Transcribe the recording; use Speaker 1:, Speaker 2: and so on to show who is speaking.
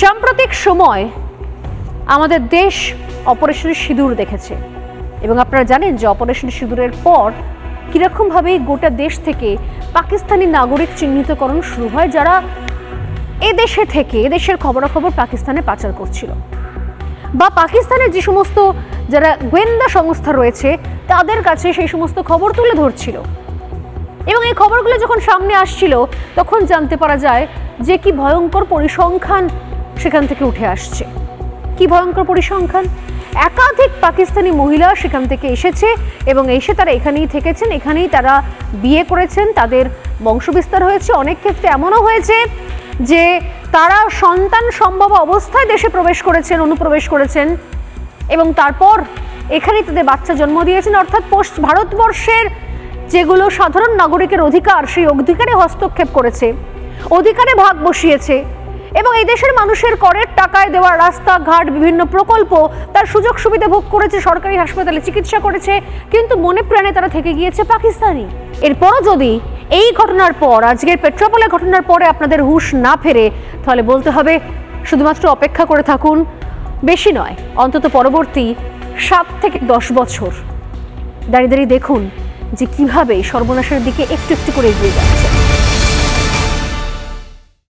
Speaker 1: সাম্প্রতিক সময় আমাদের দেশ অপারেশন সিঁদুর দেখেছে এবং আপনারা জানেন যে অপারেশন সিঁদুরের পর কিরকমভাবে গোটা দেশ থেকে পাকিস্তানি নাগরিক চিহ্নিতকরণ শুরু হয়, যারা এদেশে থেকে এদেশের খবরাখবর পাকিস্তানে পাচার করছিল বা পাকিস্তানের যে সমস্ত যারা গোয়েন্দা সংস্থা রয়েছে তাদের কাছে সেই সমস্ত খবর তুলে ধরছিল। এবং এই খবরগুলো যখন সামনে আসছিল তখন জানতে পারা যায় যে কি ভয়ঙ্কর পরিসংখ্যান সেখান থেকে উঠে আসছে। কি ভয়ঙ্কর পরিসংখ্যান! একাধিক পাকিস্তানি মহিলা সেখান থেকে এসেছে এবং এসে তারা এখানেই থেকেছেন, এখানেই তারা বিয়ে করেছেন, তাদের বংশবিস্তার হয়েছে। অনেক ক্ষেত্রে এমনও হয়েছে যে তারা সন্তান সম্ভব অবস্থায় দেশে প্রবেশ করেছেন, অনুপ্রবেশ করেছেন এবং তারপর এখানেই তাদের বাচ্চা জন্ম দিয়েছেন। অর্থাৎ ভারতবর্ষের যেগুলো সাধারণ নাগরিকের অধিকার, সেই অধিকারে হস্তক্ষেপ করেছে, অধিকারে ভাগ বসিয়েছে এবং এই দেশের মানুষের করের টাকায় দেওয়া রাস্তাঘাট, বিভিন্ন প্রকল্প, তার সুযোগ সুবিধা ভোগ করেছে, সরকারি হাসপাতালে চিকিৎসা করেছে, কিন্তু মনে প্রাণে তারা থেকে গিয়েছে পাকিস্তানি। এরপরও যদি এই ঘটনার পর, আজকের পেট্রাপোলের ঘটনার পরে আপনাদের হুঁশ না ফেরে, তাহলে বলতে হবে শুধুমাত্র অপেক্ষা করে থাকুন, বেশি নয়, অন্তত পরবর্তী 7 থেকে 10 বছর দাঁড়িয়ে দাঁড়িয়ে দেখুন যে কিভাবে সর্বনাশের দিকে একটু একটু করে এগিয়ে যাচ্ছে।